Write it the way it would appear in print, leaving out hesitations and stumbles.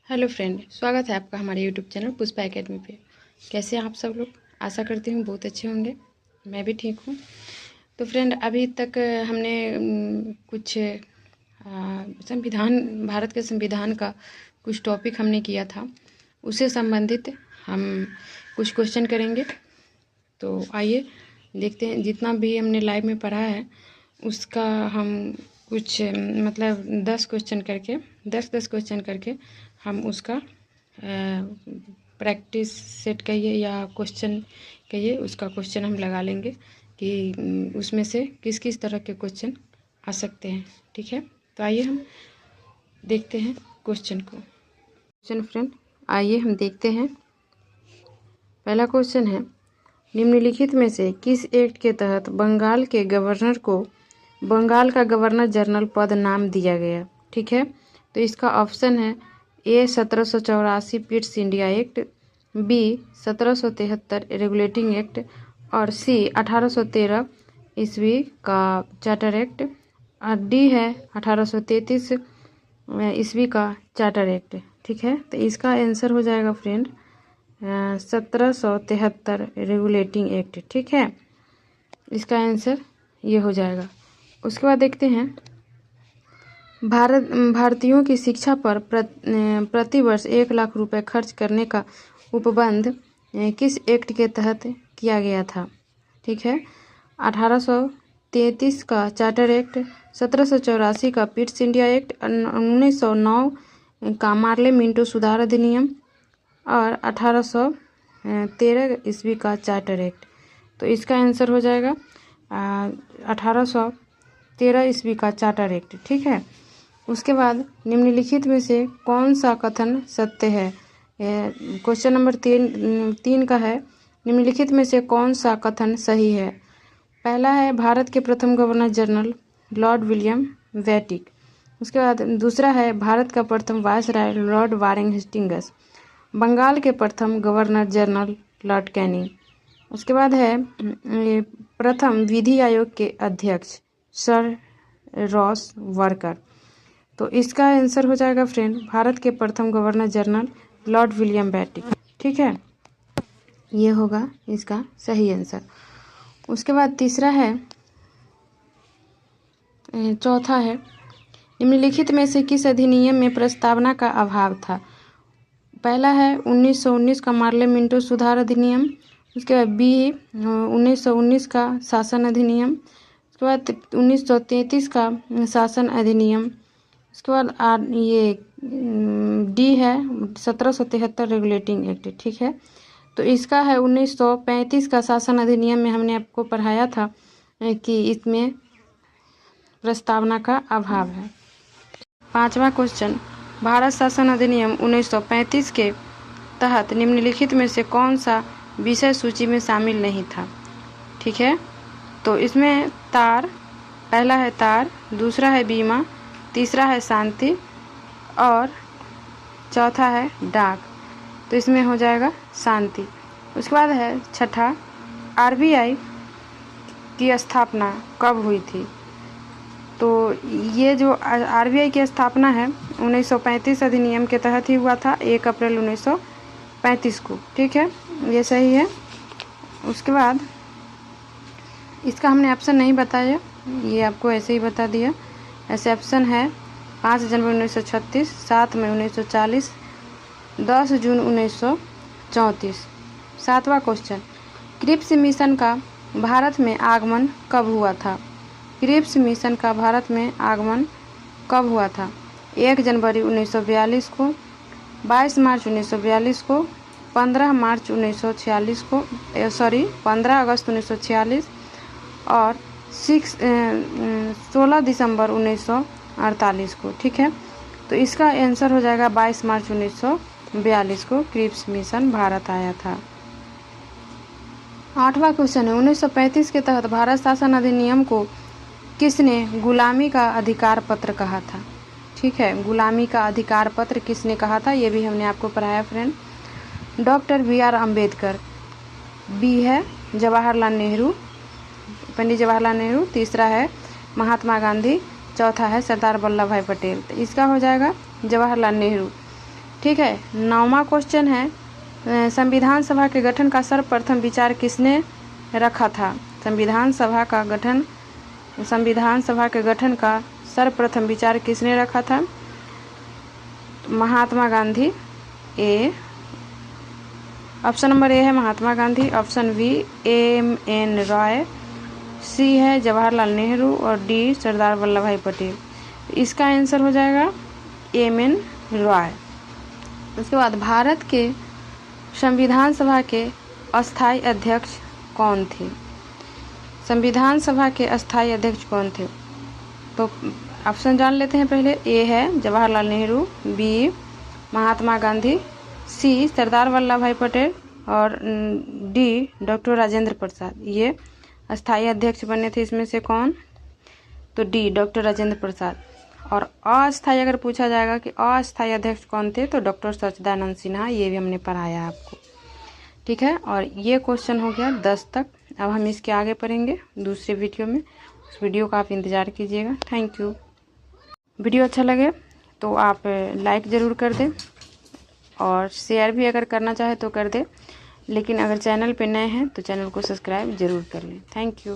Hello friend, स्वागत है आपका हमारे यूट्यूब चैनल पुष्पा एकेडमी पे। कैसे हैं आप सब लोग? आशा करती हूँ बहुत अच्छे होंगे। मैं भी ठीक हूँ। तो फ्रेंड, अभी तक हमने कुछ संविधान, भारत के संविधान का कुछ टॉपिक हमने किया था, उससे संबंधित हम कुछ क्वेश्चन करेंगे। तो आइए देखते हैं, जितना भी हमने लाइव में पढ़ा है उसका हम कुछ 10 क्वेश्चन करके 10 क्वेश्चन करके हम उसका प्रैक्टिस सेट कहिए या क्वेश्चन कहिए, उसका क्वेश्चन हम लगा लेंगे कि उसमें से किस किस तरह के क्वेश्चन आ सकते हैं। ठीक है, तो आइए हम देखते हैं क्वेश्चन को। क्वेश्चन फ्रेंड, आइए हम देखते हैं। पहला क्वेश्चन है, निम्नलिखित में से किस एक्ट के तहत बंगाल के गवर्नर को बंगाल का गवर्नर जनरल पद नाम दिया गया? ठीक है, तो इसका ऑप्शन है A 1784 Pitt's India act, B 1773 regulating act और सी 1813 ईस्वी का चार्टर एक्ट और डी है 1833 ईस्वी का चार्टर एक्ट। ठीक है, तो इसका आंसर हो जाएगा फ्रेंड 1773 रेगुलेटिंग एक्ट। ठीक है, इसका आंसर ये हो जाएगा। उसके बाद देखते हैं, भारतीयों की शिक्षा पर प्रतिवर्ष 1 लाख रुपए खर्च करने का उपबंध किस एक्ट के तहत किया गया था? ठीक है, 1833 का चार्टर एक्ट, 1784 का पिट्स इंडिया एक्ट, 1909 का मार्ले मिंटो सुधार अधिनियम और 1813 ईस्वी का चार्टर एक्ट। तो इसका आंसर हो जाएगा 1813 ईस्वी का चार्टर एक्ट। ठीक है, उसके बाद निम्नलिखित में से कौन सा कथन सत्य है? क्वेश्चन नंबर 3 का है, निम्नलिखित में से कौन सा कथन सही है? पहला है भारत के प्रथम governor general lord William Bentinck. उसके बाद दूसरा है भारत का प्रथम viceroy lord Warren Hastings. Bengal के प्रथम गवर्नर जनरल लॉर्ड कैनिंग। उसके बाद है प्रथम विधि आयोग के अध्यक्ष सर रॉस वर्कर। तो इसका आंसर हो जाएगा फ्रेंड भारत के प्रथम governor general lord William Bentinck. ठीक है, ये होगा इसका सही आंसर। उसके बाद तीसरा है, चौथा है, निम्नलिखित में से किस अधिनियम में प्रस्तावना का अभाव था? पहला है 1919 का मार्ले मिंटो सुधार अधिनियम। उसके बाद बी 1919 का शासन अधिनियम। उसके बाद 1933 का शासन अधिनियम। उसके बाद ये डी है 1773 रेगुलेटिंग एक्ट। ठीक है, तो इसका है 1935 का शासन अधिनियम में हमने आपको पढ़ाया था कि इसमें प्रस्तावना का अभाव है। पांचवा क्वेश्चन, भारत शासन अधिनियम 1935 के तहत निम्नलिखित में से कौन सा विषय सूची में शामिल नहीं था? ठीक है, तो इसमें तार, पहला है तार, दूसरा है बीमा, तीसरा है शांति और चौथा है डाक। तो इसमें हो जाएगा शांति। उसके बाद है छठा, आरबीआई की स्थापना कब हुई थी? तो ये जो आरबीआई की स्थापना है 1935 अधिनियम के तहत ही हुआ था, 1 अप्रैल 1935 को। ठीक है, ये सही है। उसके बाद इसका हमने ऑप्शन नहीं बताया, ये आपको ऐसे ही बता दिया। ऐसे ऑप्शन है 5 जनवरी 1936, 7 मई 1940, 10 जून 1934। सातवां क्वेश्चन, क्रिप्स मिशन का भारत में आगमन कब हुआ था? क्रिप्स मिशन का भारत में आगमन कब हुआ था? 1 जनवरी 1942 को, 22 मार्च 1942 को, 15 मार्च 1946 को, 15 अगस्त 1946 और 16 दिसंबर 1948 को। ठीक है, तो इसका आंसर हो जाएगा 22 मार्च 1942 को क्रिप्स मिशन भारत आया था। आठवां क्वेश्चन है, 1935 के तहत भारत शासन अधिनियम को किसने गुलामी का अधिकार पत्र कहा था? ठीक है, गुलामी का अधिकार पत्र किसने कहा था, ये भी हमने आपको पढ़ाया friend. Doctor BR Ambedkar, B है जवाहरलाल नेहरू, पंडित जवाहरलाल नेहरू, तीसरा है महात्मा गांधी, चौथा है सरदार वल्लभ भाई पटेल। तो इसका हो जाएगा जवाहरलाल नेहरू। ठीक है। 9वां क्वेश्चन है, संविधान सभा के गठन का सर्वप्रथम विचार किसने रखा था? संविधान सभा के गठन का सर्वप्रथम विचार किसने रखा था? Mahatma Gandhi. A, option number A है Mahatma Gandhi, option B MN. Roy, C है जवाहरलाल नेहरू और डी सरदार वल्लभ भाई पटेल। इसका आंसर हो जाएगा एम.एन. रॉय। उसके बाद भारत के संविधान सभा के अस्थायी अध्यक्ष कौन थे? संविधान सभा के अस्थायी अध्यक्ष कौन थे? तो ऑप्शन जान लेते हैं पहले। ए है जवाहरलाल नेहरू, बी महात्मा गांधी, सी सरदार वल्लभ भाई पटेल और डी डॉक्टर राजेंद्र प्रसाद। ये अस्थायी अध्यक्ष बने थे, इसमें से कौन? तो डी डॉक्टर राजेंद्र प्रसाद। और अस्थायी अगर पूछा जाएगा कि अस्थायी अध्यक्ष कौन थे, तो डॉक्टर सच्चिदानंद सिन्हा। ये भी हमने पढ़ाया आपको, ठीक है। और ये क्वेश्चन हो गया 10 तक। अब हम इसके आगे पढ़ेंगे दूसरे वीडियो में। उस वीडियो का आप इंतज़ार कीजिएगा। Thank you. वीडियो अच्छा लगे तो आप लाइक ज़रूर कर दें और शेयर भी अगर करना चाहे तो कर दें, लेकिन अगर चैनल पे नए हैं तो चैनल को सब्सक्राइब ज़रूर कर लें। Thank you.